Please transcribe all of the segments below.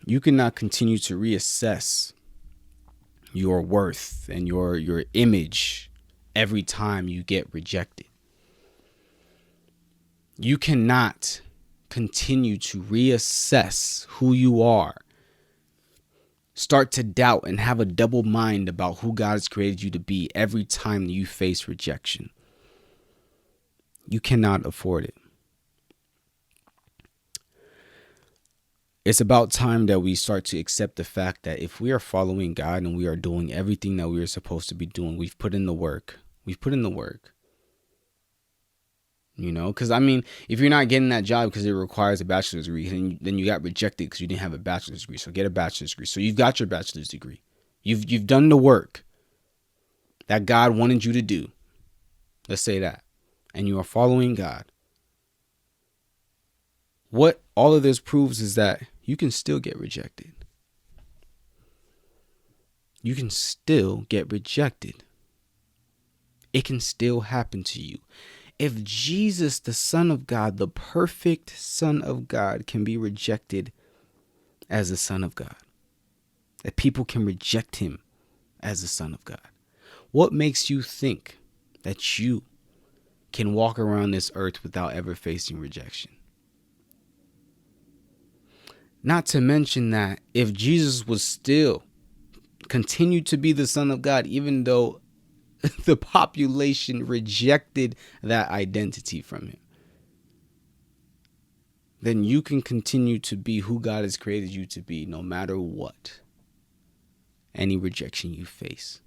You cannot continue to reassess your worth and your image every time you get rejected. You cannot continue to reassess who you are, start to doubt and have a double mind about who God has created you to be every time you face rejection. You cannot afford it. It's about time that we start to accept the fact that if we are following God and we are doing everything that we are supposed to be doing, we've put in the work. You know, because I mean, if you're not getting that job because it requires a bachelor's degree, then you got rejected because you didn't have a bachelor's degree. So get a bachelor's degree. So you've got your bachelor's degree. You've done the work that God wanted you to do. Let's say that. And you are following God. What all of this proves is that you can still get rejected. You can still get rejected. It can still happen to you. If Jesus, the Son of God, the perfect Son of God, can be rejected as the Son of God, that people can reject him as the Son of God, what makes you think that you can walk around this earth without ever facing rejection? Not to mention that if Jesus was still continued to be the Son of God, even though the population rejected that identity from him, then you can continue to be who God has created you to be, no matter what, any rejection you face.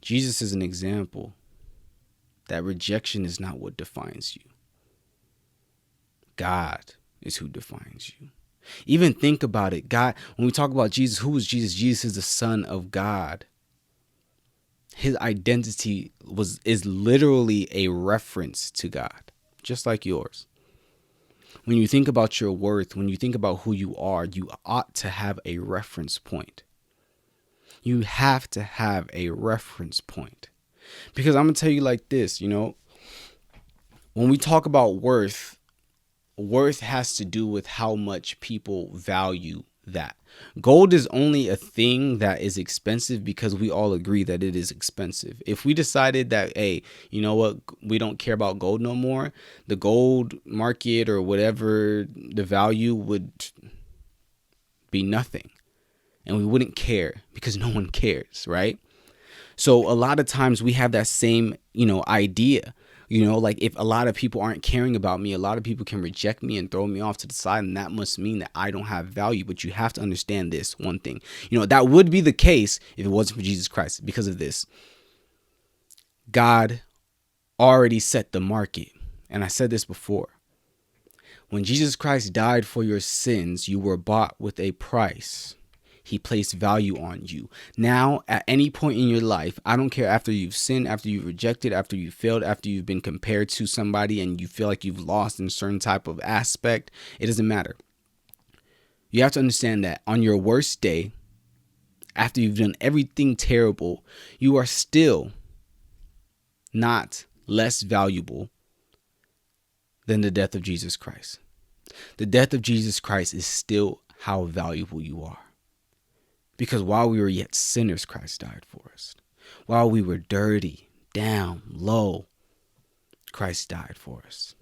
Jesus is an example that rejection is not what defines you. God is who defines you. Even think about it. God, when we talk about Jesus, who is Jesus? Jesus is the Son of God. His identity is literally a reference to God, just like yours. When you think about your worth, when you think about who you ought to have a reference point. You have to have a reference point. Because I'm going to tell you like this, when we talk about worth has to do with how much people value that. Gold is only a thing that is expensive because we all agree that it is expensive. If we decided that, hey, you know what, we don't care about gold no more, the gold market or whatever, the value would be nothing. And we wouldn't care because no one cares, right? So a lot of times we have that same, idea. Like if a lot of people aren't caring about me, a lot of people can reject me and throw me off to the side. And that must mean that I don't have value. But you have to understand this one thing. That would be the case if it wasn't for Jesus Christ. Because of this, God already set the market. And I said this before. When Jesus Christ died for your sins, you were bought with a price. He placed value on you. Now, at any point in your life, I don't care, after you've sinned, after you've rejected, after you've failed, after you've been compared to somebody and you feel like you've lost in a certain type of aspect, it doesn't matter. You have to understand that on your worst day, after you've done everything terrible, you are still not less valuable than the death of Jesus Christ. The death of Jesus Christ is still how valuable you are. Because while we were yet sinners, Christ died for us. While we were dirty, down, low, Christ died for us.